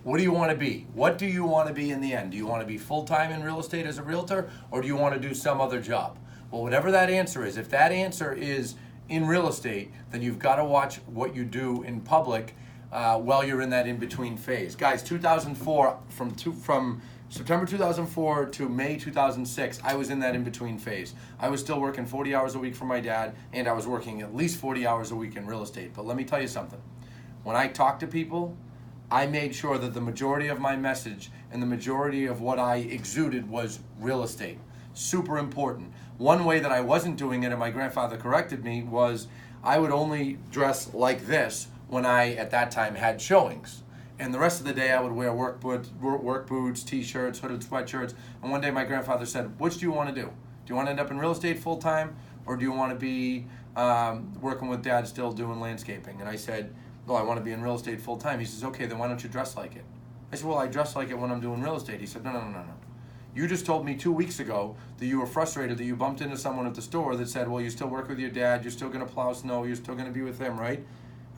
What do you want to be? What do you want to be in the end? Do you want to be full-time in real estate as a realtor, or do you want to do some other job? Well, whatever that answer is, if that answer is in real estate, then you've got to watch what you do in public while you're in that in-between phase. Guys, 2004, from September 2004 to May 2006, I was in that in-between phase. I was still working 40 hours a week for my dad, and I was working at least 40 hours a week in real estate. But let me tell you something. When I talk to people, I made sure that the majority of my message and the majority of what I exuded was real estate. Super important. One way that I wasn't doing it, and my grandfather corrected me, was I would only dress like this when I, at that time, had showings. And the rest of the day I would wear work boots, t-shirts, hooded sweatshirts. And one day my grandfather said, which do you want to do? Do you want to end up in real estate full time, or do you want to be working with dad still doing landscaping? And I said, no, I want to be in real estate full time. He says, okay, then why don't you dress like it? I said, well, I dress like it when I'm doing real estate. He said, no. You just told me 2 weeks ago that you were frustrated that you bumped into someone at the store that said, well, you still work with your dad, you're still going to plow snow, you're still going to be with him, right?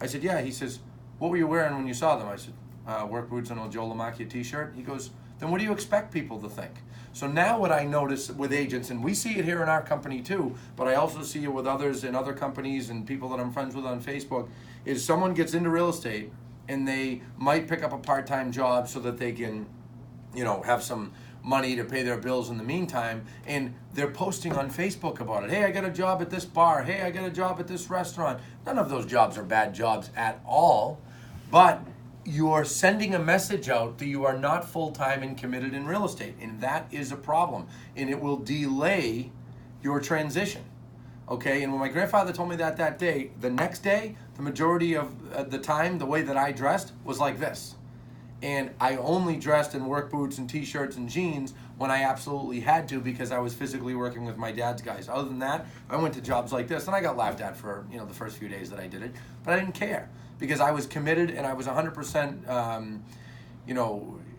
I said, yeah. He says, what were you wearing when you saw them? I said, work boots and a Joe Lamacchia t-shirt. He goes, then what do you expect people to think? So now what I notice with agents, and we see it here in our company too, but I also see it with others in other companies and people that I'm friends with on Facebook, is someone gets into real estate and they might pick up a part-time job so that they can, have some money to pay their bills in the meantime, and they're posting on Facebook about it. Hey, I got a job at this bar. Hey, I got a job at this restaurant. None of those jobs are bad jobs at all, but you're sending a message out that you are not full-time and committed in real estate, and that is a problem, and it will delay your transition. Okay, and when my grandfather told me that day, the next day, the majority of the time, the way that I dressed was like this. And I only dressed in work boots and t-shirts and jeans when I absolutely had to, because I was physically working with my dad's guys. Other than that, I went to jobs like this, and I got laughed at for the first few days that I did it, but I didn't care because I was committed and I was 100%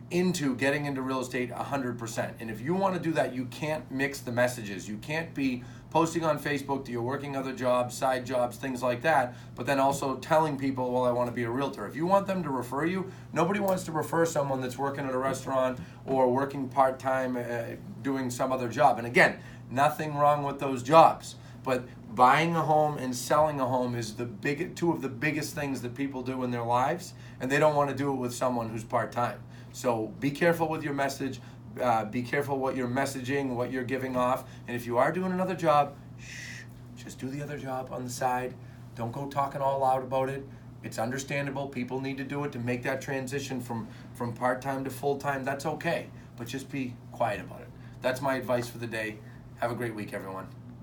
into getting into real estate 100%. And if you want to do that, you can't mix the messages. You can't be posting on Facebook that you're working other jobs, side jobs, things like that, but then also telling people, well, I want to be a realtor. If you want them to refer you, nobody wants to refer someone that's working at a restaurant or working part-time doing some other job. And again, nothing wrong with those jobs, but buying a home and selling a home is two of the biggest things that people do in their lives, and they don't want to do it with someone who's part-time. So be careful with your message. Be careful what you're messaging, what you're giving off. And if you are doing another job, just do the other job on the side. Don't go talking all loud about it. It's understandable. People need to do it to make that transition from part-time to full-time. That's okay. But just be quiet about it. That's my advice for the day. Have a great week, everyone.